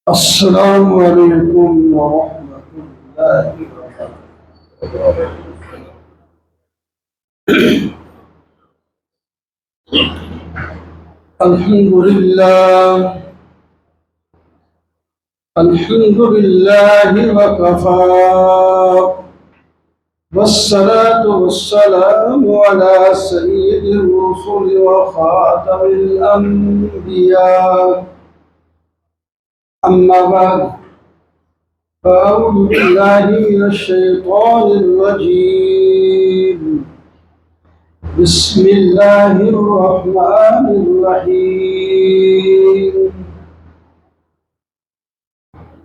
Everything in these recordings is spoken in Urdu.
السلام علیکم ورحمۃ اللہ وبرکاتہ۔ الحمد للہ وکفى والصلاة والسلام على سيد الرسل وخاتم الأنبياء، أما بعد فأعوذ بالله من الشيطان الرجيم. بسم الله الرحمن الرحيم.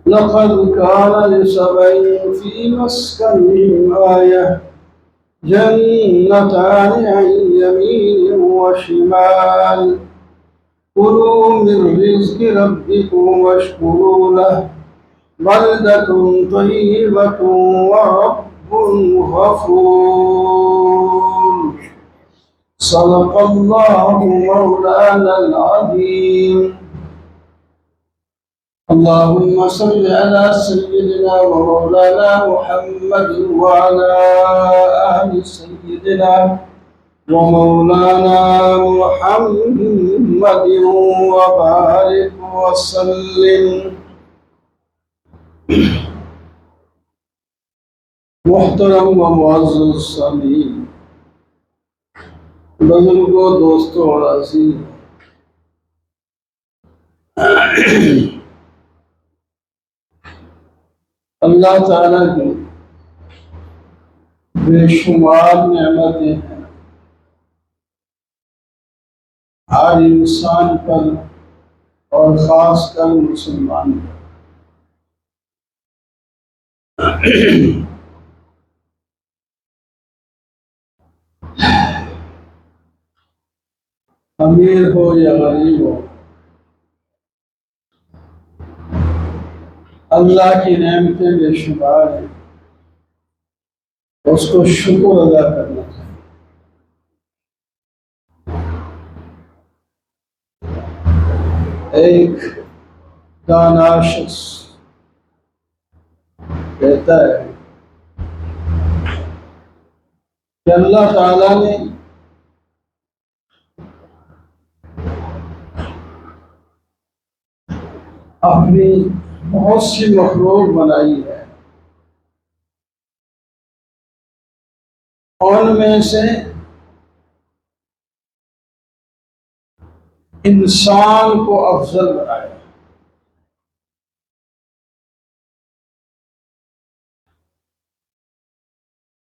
لقد كان لسبع في مسكنهم آية جنتان عن يمين وشمال كلوا من رزق ربكم واشكروا له بلدة طيبة ورب غفور. صدق الله مولانا العظيم. اللهم صل على سيدنا ومولانا محمد وعلى آل سيدنا ومولانا محمد وبارك وسلم. محترم و معزز سامعین، بزرگوں، دوستوں اور عزیز، اللہ تعالیٰ کی بے شمار نعمتیں ہیں ہر انسان پر اور خاص کر مسلمان پر. امیر ہو یا غریب ہو، اللہ کی نعمتیں بے شمار ہیں، اس کو شکر ادا کرنا چاہیے. ایک دانا شخص کہتا ہے کہ اللہ تعالیٰ نے اپنی بہت سی مخلوق بنائی ہے، ان میں سے انسان کو افضل بنایا.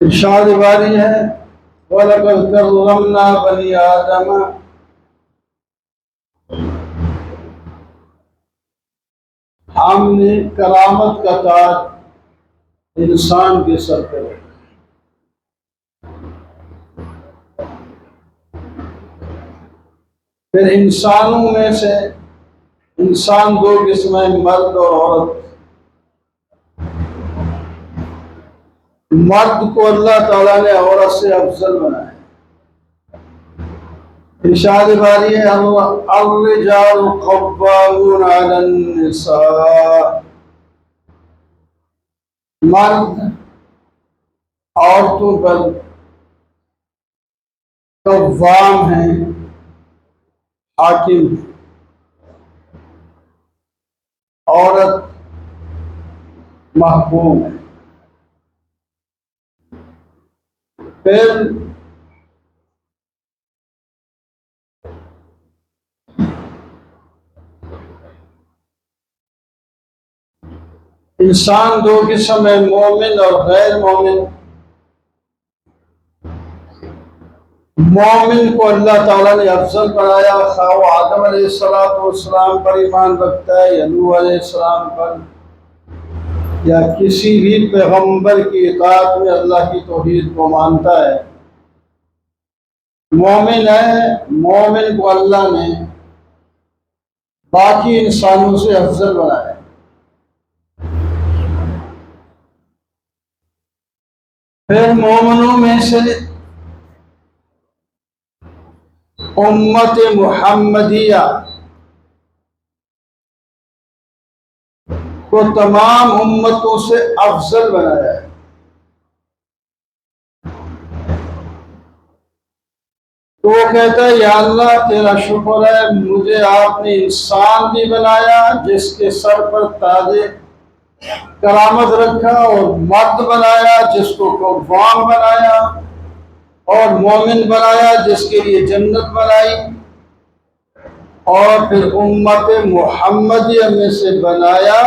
ارشاد باری ہے وَلَقَدْ كَرَّمْنَا بَنِي آدَمَ، ہم نے کرامت کا تاج انسان کے سر پہ رکھا. پھر انسانوں میں سے انسان دو قسم ہیں، مرد اور عورت. مرد کو اللہ تعالیٰ نے عورت سے افضل بنایا. ارشاد باری ہے الرجال قوامون علی النساء، مرد عورتوں پر قوام ہیں، حاکم. عورت محکوم ہے. پھر انسان دو قسم ہے، مومن اور غیر مومن. مومن کو اللہ تعالیٰ نے افضل بنایا، خواہ وہ آدم علیہ السلام پر ایمان رکھتا ہے یا نوح علیہ السلام پر، یا کسی بھی پیغمبر کی اطاعت میں اللہ کی توحید کو مانتا ہے. مومن ہے. مومن کو اللہ نے باقی انسانوں سے افضل بنایا. پھر مومنوں میں سے امت محمدیہ کو تمام امتوں سے افضل بنایا ہے۔ تو وہ کہتا ہے یا اللہ تیرا شکر ہے، مجھے آپ نے انسان بھی بنایا جس کے سر پر تاج کرامت رکھا، اور مرد بنایا جس کو قوام بنایا، اور مومن بنایا جس کے لیے جنت بنائی، اور پھر امت محمدیہ میں سے بنایا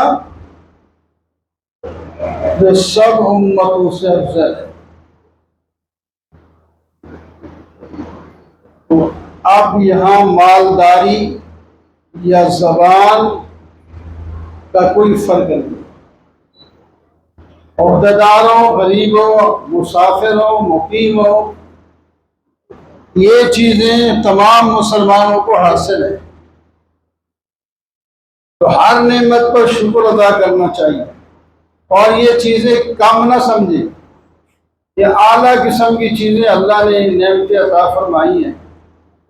جو سب امتوں سے افضل ہے۔ تو اب یہاں مالداری یا زبان کا کوئی فرق نہیں، عہدیداروں، غریبوں، مسافروں، مقیم ہو، یہ چیزیں تمام مسلمانوں کو حاصل ہیں۔ تو ہر نعمت پر شکر ادا کرنا چاہیے، اور یہ چیزیں کم نہ سمجھیں، یہ اعلیٰ قسم کی چیزیں اللہ نے نعمتیں عطا فرمائی ہیں،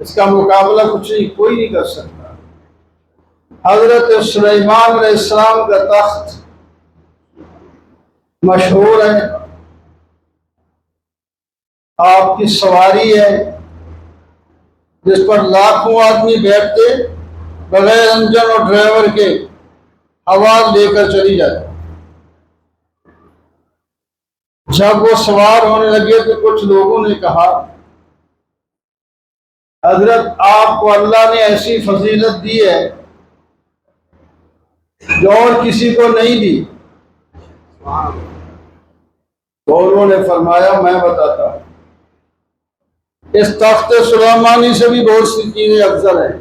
اس کا مقابلہ کچھ نہیں، کوئی نہیں کر سکتا۔ حضرت سلیمان علیہ السلام کا تخت مشہور ہے، آپ کی سواری ہے جس پر لاکھوں آدمی بیٹھتے، بغیر انجن اور ڈرائیور کے ہوا لے کر چلی جاتی۔ جب وہ سوار ہونے لگے تو کچھ لوگوں نے کہا حضرت آپ کو اللہ نے ایسی فضیلت دی ہے جو اور کسی کو نہیں دی۔ تو انہوں نے فرمایا میں بتاتا ہوں، اس تخت سلیمانی سے بھی بہت سی چیزیں افضل ہیں،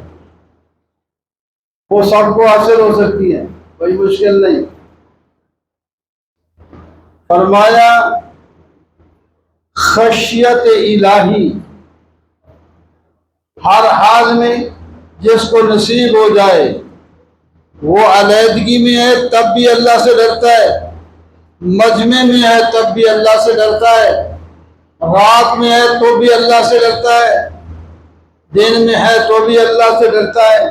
وہ سب کو حاصل ہو سکتی ہیں، کوئی مشکل نہیں۔ فرمایا خشیت الہی ہر حال میں جس کو نصیب ہو جائے، وہ علیحدگی میں ہے تب بھی اللہ سے ڈرتا ہے، مجمع میں ہے تب بھی اللہ سے ڈرتا ہے، رات میں ہے تو بھی اللہ سے ڈرتا ہے، دن میں ہے تو بھی اللہ سے ڈرتا ہے۔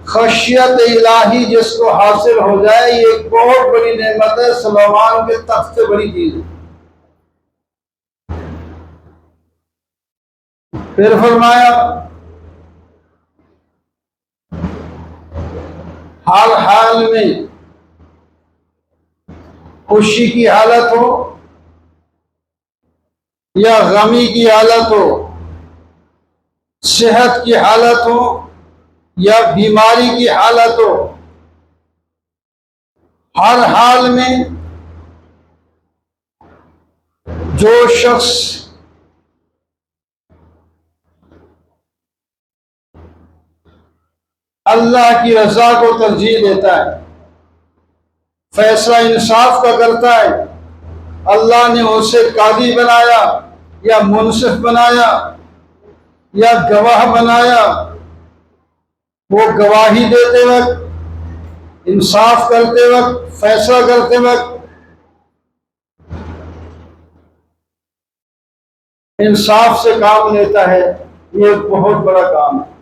خشیت الہی جس کو حاصل ہو جائے یہ ایک بہت بڑی نعمت ہے، سلیمان کے تخت سے بڑی چیز ہے۔ پھر فرمایا ہر حال میں خوشی کی حالت ہو یا غمی کی حالت ہو، صحت کی حالت ہو یا بیماری کی حالت ہو، ہر حال میں جو شخص اللہ کی رضا کو ترجیح دیتا ہے، فیصلہ انصاف کا کرتا ہے، اللہ نے اسے قاضی بنایا یا منصف بنایا یا گواہ بنایا، وہ گواہی دیتے وقت، انصاف کرتے وقت، فیصلہ کرتے وقت انصاف سے کام لیتا ہے، یہ ایک بہت بڑا کام ہے۔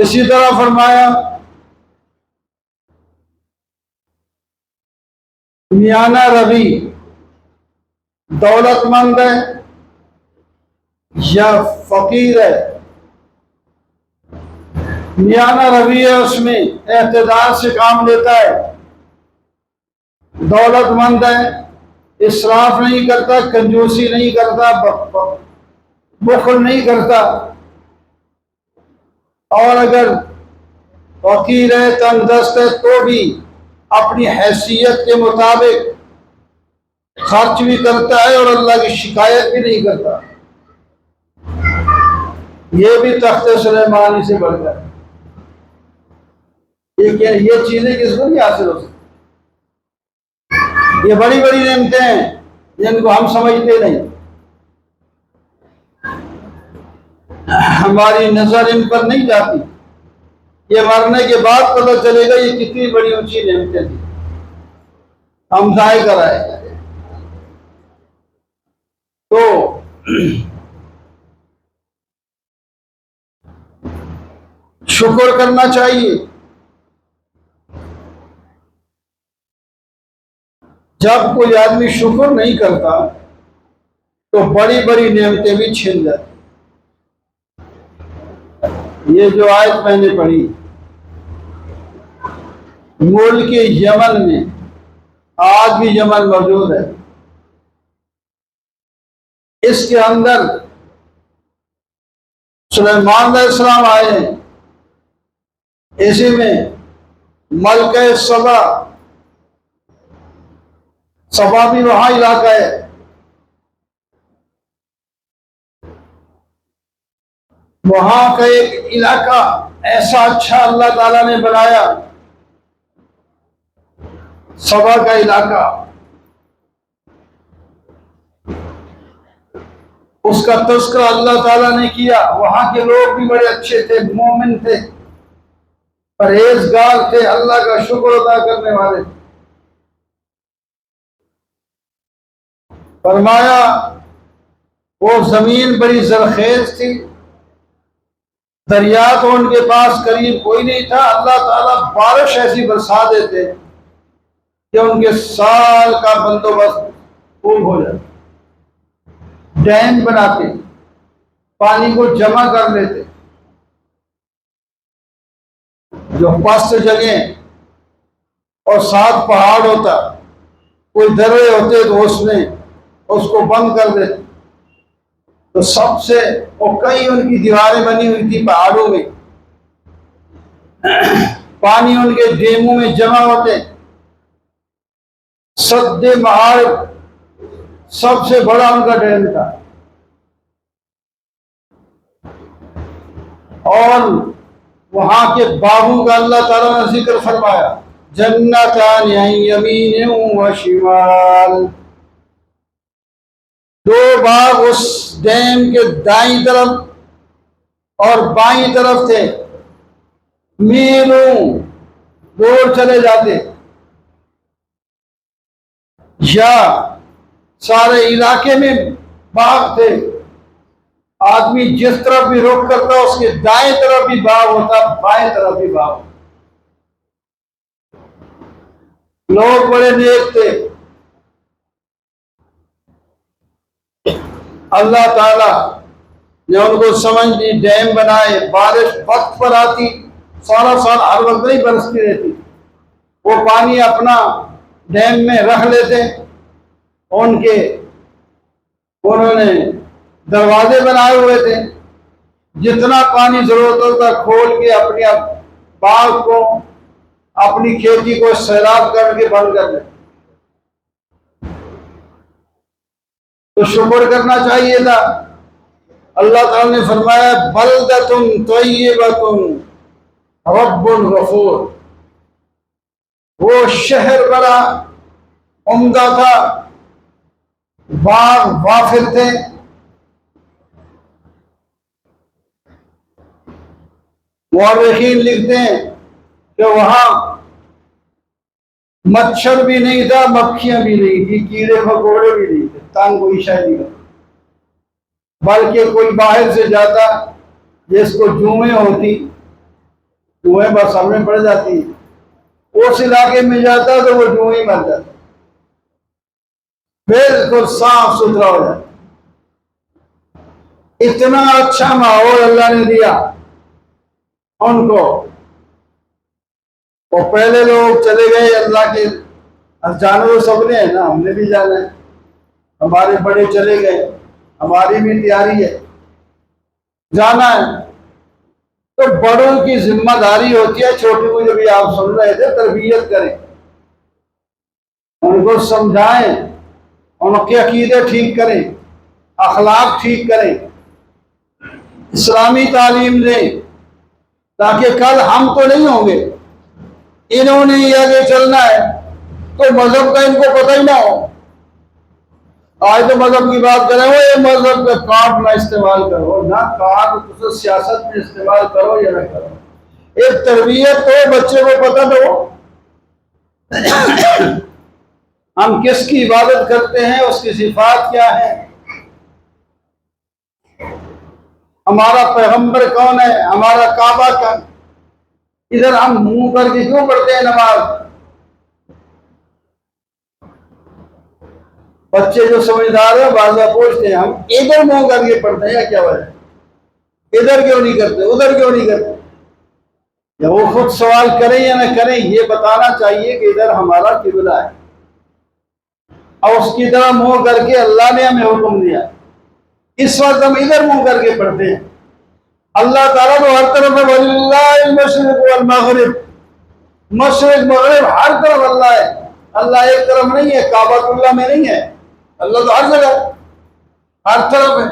اسی طرح فرمایا میانہ روی دولت مند ہے یا فقیر ہے، میانہ روی ہے، اس میں اعتدال سے کام لیتا ہے، دولت مند ہے، اسراف نہیں کرتا، کنجوسی نہیں کرتا، بخل نہیں کرتا، اور اگر فقیر ہے، تنگ دست ہے، تو بھی اپنی حیثیت کے مطابق خرچ بھی کرتا ہے اور اللہ کی شکایت بھی نہیں کرتا۔ یہ بھی تخت سلیمانی سے بڑھ کر یہ چیزیں کس کو نہیں حاصل ہو سکتی؟ یہ بڑی بڑی نعمتیں ہیں جن کو ہم سمجھتے نہیں، ہماری نظر ان پر نہیں جاتی، یہ مرنے کے بعد پتہ چلے گا یہ کتنی بڑی اونچی نعمتیں تھیں، ہم ضائع کرائے۔ تو شکر کرنا چاہیے۔ جب کوئی آدمی شکر نہیں کرتا تو بڑی بڑی نعمتیں بھی چھن جاتی۔ یہ جو آیت میں نے پڑھی، ملک یمن میں، آج بھی یمن موجود ہے، اس کے اندر سلیمان علیہ السلام آئے ہیں، اسی میں ملکہ سبا بھی وہاں علاقہ ہے۔ وہاں کا ایک علاقہ ایسا اچھا اللہ تعالیٰ نے بنایا، سبا کا علاقہ، اس کا تذکرہ اللہ تعالیٰ نے کیا۔ وہاں کے لوگ بھی بڑے اچھے تھے، مومن تھے، پرہیزگار تھے، اللہ کا شکر ادا کرنے والے تھے۔ فرمایا وہ زمین بڑی زرخیز تھی، دریا تو ان کے پاس قریب کوئی نہیں تھا، اللہ تعالیٰ بارش ایسی برسا دیتے کہ ان کے سال کا بندوبست خوب ہو جاتا۔ ڈیم بناتے، پانی کو جمع کر لیتے، جو پست جگہیں اور ساتھ پہاڑ ہوتا، کوئی درے ہوتے تو اس میں اس کو بند کر دیتے۔ تو سب سے اور کئی ان کی دیواریں بنی ہوئی تھی پہاڑوں میں، پانی ان کے ڈیموں میں جمع ہوتے۔ سد معارف سب سے بڑا ان کا ڈیم تھا، اور وہاں کے باغوں کا اللہ تعالیٰ نے ذکر فرمایا، جنتان عن یمین و شمال، دو باغ اس ڈیم کے دائیں طرف اور بائیں طرف تھے، میلوں دور چلے جاتے، یا سارے علاقے میں باغ تھے، آدمی جس طرف بھی رخ کرتا اس کے دائیں طرف بھی باغ ہوتا، بائیں طرف بھی باغ ہوتا۔ لوگ بڑے نیک تھے، اللہ تعالیٰ نے ان کو سمجھ دی، ڈیم بنائے، بارش وقت پر آتی، سارا سال ہر وقت نہیں برستی رہتی، وہ پانی اپنا ڈیم میں رکھ لیتے، انہوں نے دروازے بنائے ہوئے تھے، جتنا پانی ضرورت ہوتا کھول کے اپنے باغ کو، اپنی کھیتی کو سیراب کر کے بند کر دیتے۔ تو شکر کرنا چاہیے تھا۔ اللہ تعالیٰ نے فرمایا بلدۃ طیبۃ رب غفور، وہ شہر بڑا عمدہ تھا، باغ وافر تھے، مورخین لکھتے ہیں کہ وہاں مچھر بھی نہیں تھا، مکھیاں بھی نہیں تھی، کیڑے مکوڑے بھی نہیں تھے، تنگ کوئی شاید نہیں، بلکہ کوئی باہر سے جاتا جس کو جوئیں ہوتی، جوئیں بس ہمیں پڑ جاتی، اس علاقے میں جاتا تو وہ جوئیں مر جاتا، بالکل صاف ستھرا ہو جاتا۔ اتنا اچھا ماحول اللہ نے دیا ان کو۔ اور پہلے لوگ چلے گئے اللہ کے، جانا تو سب نے ہے نا، ہم نے بھی جانا ہے، ہمارے بڑے چلے گئے، ہماری بھی تیاری ہے جانا ہے، تو بڑوں کی ذمہ داری ہوتی ہے چھوٹوں کو، جو بھی آپ سن رہے تھے، تربیت کریں، ان کو سمجھائیں، ان کے عقیدے ٹھیک کریں، اخلاق ٹھیک کریں، اسلامی تعلیم دیں، تاکہ کل ہم تو نہیں ہوں گے، انہوں نے یہ آگے چلنا ہے تو مذہب کا ان کو پتہ ہی نہ ہو۔ آج تو مذہب کی بات کریں، وہ یہ مذہب کا کارڈ نہ استعمال کرو، نہ کارڈ تو سیاست میں استعمال کرو یا نہ کرو، ایک تربیت تو بچے کو پتہ دو ہم کس کی عبادت کرتے ہیں، اس کی صفات کیا ہے، ہمارا پیغمبر کون ہے، ہمارا کعبہ ادھر ہم منہ کر کے کیوں پڑھتے ہیں نماز؟ بچے جو سمجھدار ہیں بعض پوچھتے ہیں ہم ادھر منہ کر کے پڑھتے ہیں یا کیا وجہ؟ ادھر کیوں نہیں کرتے، ادھر کیوں نہیں کرتے؟ یا وہ خود سوال کریں یا نہ کریں، یہ بتانا چاہیے کہ ادھر ہمارا قبلہ ہے اور اس کی طرح منہ کر کے اللہ نے ہمیں حکم دیا۔ اس وقت ہم ادھر منہ کر کے پڑھتے ہیں۔ اللہ تعالیٰ تو ہر طرف ہے، وَلِلَّهِ الْمَشْرِقُ وَالْمَغْرِبُ، مشرق مغرب ہر طرف اللہ ہے۔ اللہ ایک طرف نہیں ہے، کعبۃ اللہ میں نہیں ہے، اللہ تو ہر جگہ ہر طرف ہے۔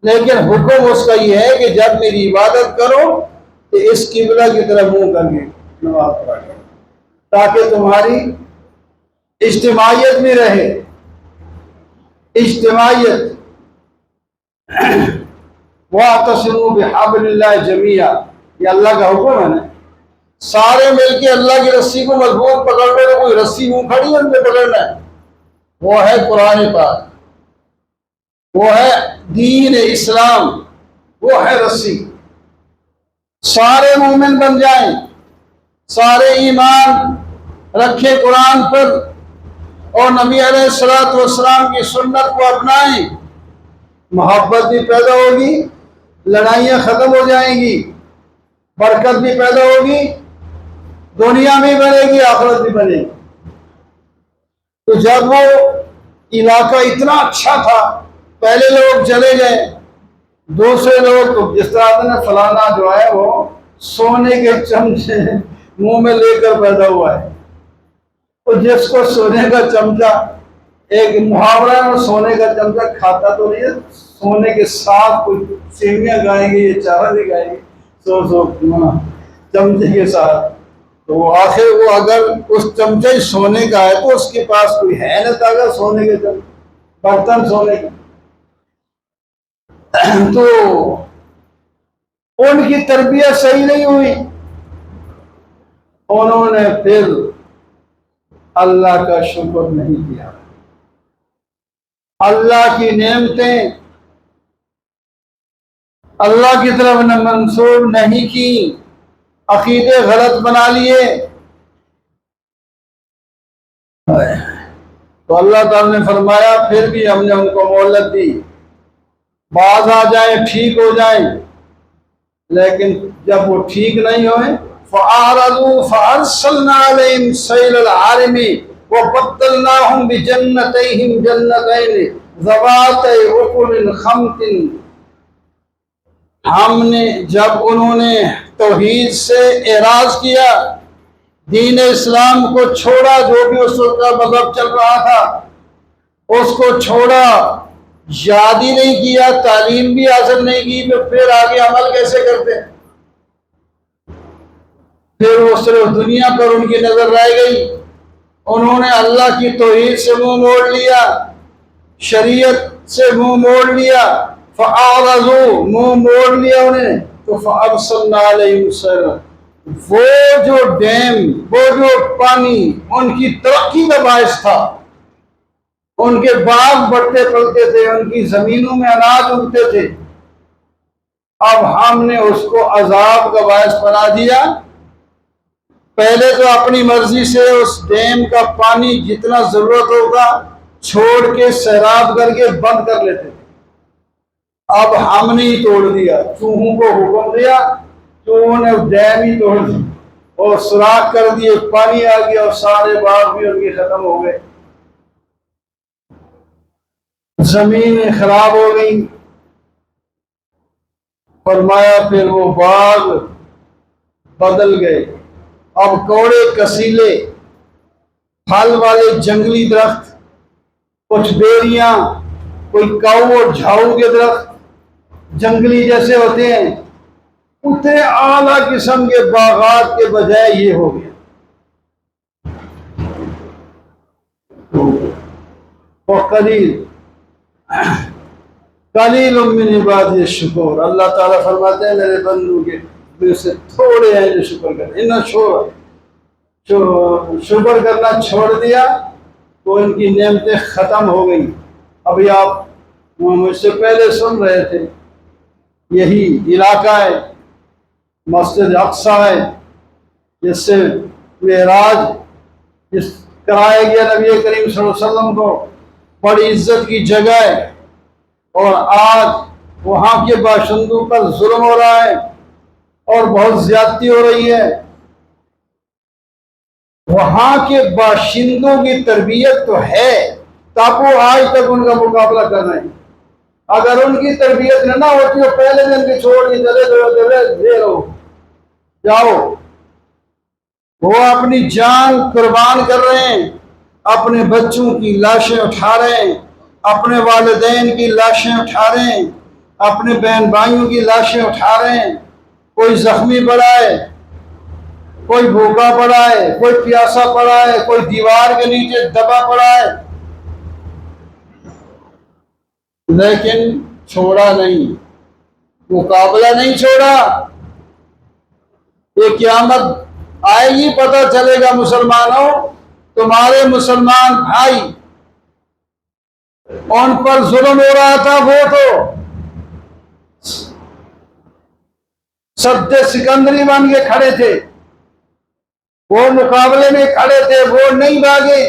لیکن حکم اس کا یہ ہے کہ جب میری عبادت کرو تو اس قبلہ کی طرف منہ کر کے نماز پڑھا کرو، تاکہ تمہاری اجتماعیت بھی رہے۔ اجتماعیت وَاعْتَصِمُوا بِحَبْلِ اللَّهِ جَمِيعًا، یہ اللہ کا حکم ہے نا، سارے مل کے اللہ کی رسی کو مضبوط پکڑ لو۔ تو کوئی رسی منہ کھڑی ہے ان کو پکڑنا ہے، وہ ہے قرآن پاک، وہ ہے دین اسلام، وہ ہے رسی۔ سارے مومن بن جائیں، سارے ایمان رکھیں قرآن پر اور نبی علیہ الصلوۃ والسلام کی سنت کو اپنائیں، محبت بھی پیدا ہوگی، لڑائیاں ختم ہو جائیں گی، برکت بھی پیدا ہوگی، دنیا بھی بنے گی، آخرت بھی بنے گی۔ تو جب وہ علاقہ اتنا اچھا تھا، پہلے لوگ چلے گئے، دوسرے لوگ جس طرح نے فلانا جو ہے وہ سونے کے چمچے منہ میں لے کر پیدا ہوا ہے، تو جس کو سونے کا چمچہ، ایک محاورہ ہے، سونے کا چمچہ کھاتا تو نہیں ہے، سونے کے ساتھ کوئی سیویاں گائیں گے یا چارہ بھی گائیں گے سو چمچے کے ساتھ، تو آخر وہ اگر اس چمچہ ہی سونے کا ہے تو اس کے پاس کوئی ہے نہ تاغہ سونے کے برتن سونے کے۔ تو ان کی تربیت صحیح نہیں ہوئی، انہوں نے پھر اللہ کا شکر نہیں کیا، اللہ کی نعمتیں اللہ کی طرف نہ منسوب نہیں کی، عقیدے غلط بنا لیے۔ تو اللہ تعالیٰ نے فرمایا پھر بھی ہم نے ان کو مہلت دی، باز آ جائیں، ٹھیک ہو جائیں، لیکن جب وہ ٹھیک نہیں ہوئے فَأَعْرَضُوا فَأَرْسَلْنَا عَلَيْهِمْ سَيْلَ الْعَارِمِ وَبَدَّلْنَاهُمْ بِجَنَّتَيْهِمْ جَنَّتَيْنِ ذَوَاتَيْ أُكُلٍ خَمْطٍ۔ ہم نے جب انہوں نے توحید سے اعراض کیا، دین اسلام کو چھوڑا، جو بھی اس وقت کا مذہب چل رہا تھا اس کو چھوڑا، یاد ہی نہیں کیا، تعلیم بھی حاصل نہیں کی، تو پھر آگے عمل کیسے کرتے؟ پھر وہ صرف دنیا پر ان کی نظر رہ گئی، انہوں نے اللہ کی توحید سے منہ موڑ لیا، شریعت سے منہ موڑ لیا، فَأَعْرَضُوا منہ موڑ لیا انہیں، تو فَأَرْسَلْنَا عَلَيْهِمْ سَيْلًا، وہ جو ڈیم، وہ جو پانی ان کی ترقی کا باعث تھا، ان کے باغ بڑھتے پھلتے تھے، ان کی زمینوں میں اناج اگتے تھے، اب ہم نے اس کو عذاب کا باعث بنا دیا۔ پہلے تو اپنی مرضی سے اس ڈیم کا پانی جتنا ضرورت ہوگا چھوڑ کے سیراب کر کے بند کر لیتے تھے، اب ہم نے ہی توڑ دیا، چوہوں کو حکم دیا، چوہوں نے ڈیم ہی توڑ دی اور سوراخ کر دیے، پانی آ گیا اور سارے باغ بھی ان کے ختم ہو گئے، زمینیں خراب ہو گئی۔ فرمایا پھر وہ باغ بدل گئے، اب کوڑے کسیلے پھل والے جنگلی درخت، کچھ بیریاں، کوئی کاؤ اور جھاؤ کے درخت جنگلی جیسے ہوتے ہیں، اتنے اعلیٰ قسم کے باغات کے بجائے یہ ہو گیا۔ وَقَلِيلٌ من عبادی الشکور، اللہ تعالیٰ فرماتے ہیں میرے بندوں کے میں سے تھوڑے ہیں جو شکر کرتے ہیں، انہوں شکر کرنا چھوڑ دیا تو ان کی نعمتیں ختم ہو گئی۔ ابھی آپ مجھ سے پہلے سن رہے تھے، یہی علاقہ ہے، مسجد اقصیٰ ہے، جس سے معراج جس کرایا گیا نبی کریم صلی اللہ علیہ وسلم کو، بڑی عزت کی جگہ ہے، اور آج وہاں کے باشندوں پر ظلم ہو رہا ہے اور بہت زیادتی ہو رہی ہے۔ وہاں کے باشندوں کی تربیت تو ہے، تب وہ آج تک ان کا مقابلہ کر رہے ہیں۔ اگر ان کی تربیت نہ ہوتی تو پہلے دن کے چھوڑ کے چلے جاؤ۔ وہ اپنی جان قربان کر رہے ہیں، اپنے بچوں کی لاشیں اٹھا رہے ہیں، اپنے والدین کی لاشیں اٹھا رہے ہیں، اپنے بہن بھائیوں کی لاشیں اٹھا رہے ہیں۔ کوئی زخمی پڑا ہے، کوئی بھوکا پڑا ہے، کوئی پیاسا پڑا ہے، کوئی دیوار کے نیچے دبا پڑا ہے، لیکن چھوڑا نہیں، مقابلہ نہیں چھوڑا۔ یہ قیامت آئے گی، پتہ چلے گا مسلمانوں، تمہارے مسلمان بھائی ان پر ظلم ہو رہا تھا، وہ تو سد سکندری بن کے کھڑے تھے، وہ مقابلے میں کھڑے تھے، وہ نہیں بھاگے،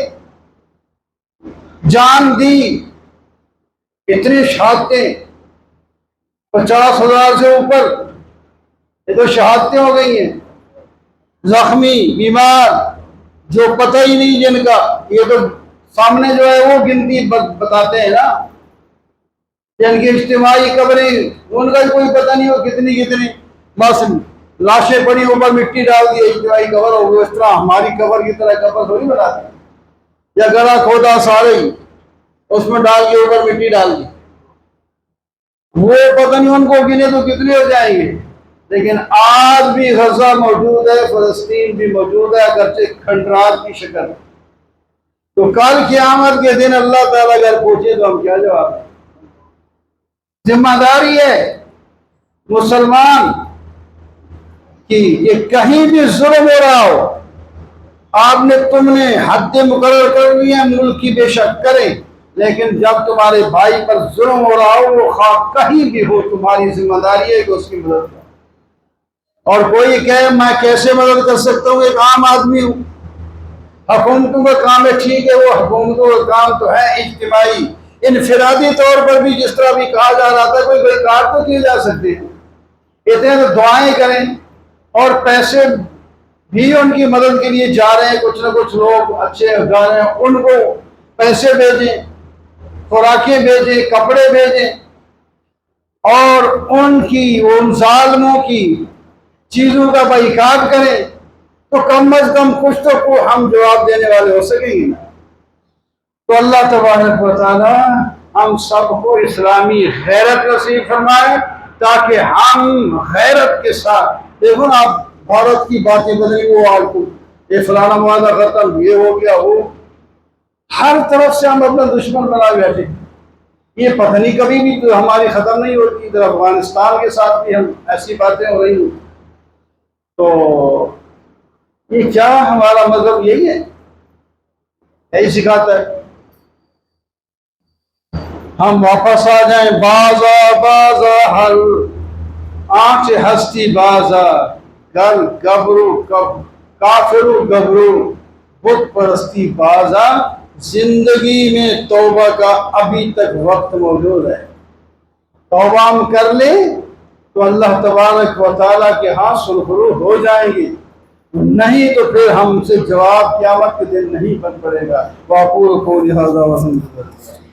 جان دی۔ اتنی شہادتیں 50,000 سے اوپر، یہ تو شہادتیں ہو گئی ہیں۔ زخمی، بیمار، جو پتہ ہی نہیں جن کا، یہ تو سامنے جو ہے وہ گنتی بتاتے ہیں نا، جن کی اجتماعی قبریں ان کا کوئی پتہ نہیں ہو کتنی بس لاشیں پڑی، اوپر مٹی ڈال دی، اجتماعی قبر ہو گئی۔ اس طرح ہماری قبر کی طرح قبر تھوڑی بناتے ہیں، یا گڑا کھودا سارے ہی اس میں ڈال کے اوپر مٹی ڈال دی، وہ پتہ نہیں ان کو گنے تو کتنے ہو جائیں گے۔ لیکن آج بھی غزہ موجود ہے، فلسطین بھی موجود ہے، اگرچہ کھنڈرات کی شکل۔ تو کل قیامت کے دن اللہ تعالیٰ اگر پوچھے تو ہم کیا جواب دیں؟ ذمہ داری ہے مسلمان کی کہ کہیں بھی ظلم ہو رہا ہو، تم نے حد مقرر کر لی ہے، ملک کی بے شک کریں، لیکن جب تمہارے بھائی پر ظلم ہو رہا ہو، وہ خواہ کہیں بھی ہو، تمہاری ذمہ داری ہے کہ اس کی مدد کرو۔ اور کوئی کہے میں کیسے مدد کر سکتا ہوں، ایک عام آدمی ہوں، حکومتوں کا کام ہے، ٹھیک ہے، وہ حکومتوں کا کام تو ہے اجتماعی، انفرادی طور پر بھی جس طرح بھی کہا جا رہا تھا، کوئی کار تو کیے جا سکتے ہیں، اتنے تو دعائیں کریں، اور پیسے بھی ان کی مدد کے لیے جا رہے ہیں، کچھ نہ کچھ لوگ اچھے جا رہے ہیں، ان کو پیسے بھیجیں، خوراکیں بھیجیں، کپڑے بھیجیں، اور ان ظالموں کی چیزوں کا بائیکاٹ کریں، تو کم از کم کچھ تو ہم جواب دینے والے ہو سکیں گے نا۔ تو اللہ تبارک و تعالی ہم سب کو اسلامی غیرت نصیب فرمائے، تاکہ ہم غیرت کے ساتھ، دیکھو نا آپ بھارت کی باتیں بدلی، وہ آج کو یہ فلانا معاہدہ ختم، یہ ہو گیا، وہ ہر طرف سے ہم اپنا دشمن بنا بیٹھے، یہ پتہ نہیں کبھی بھی تو ہماری ختم نہیں ہوتی۔ ادھر افغانستان کے ساتھ بھی ہم ایسی باتیں ہو رہی ہیں، تو یہ کیا ہمارا مذہب یہی ہے، یہی سکھاتا ہے ہم واپس آ جائیں، بازا ہر آنچ ہستی بازا، گل گبرو کافرو گبرو بت پرستی بازا، زندگی میں توبہ کا ابھی تک وقت موجود ہے۔ توبہ ہم کر لیں تو اللہ تبارک و تعالیٰ کے ہاں سرخرو ہو جائیں گے، نہیں تو پھر ہم سے جواب قیامت کے دن نہیں بن پڑے گا۔ وَأَقُولُ قَوْلِي هَٰذَا وَأَسْتَغْفِرُ اللَّهَ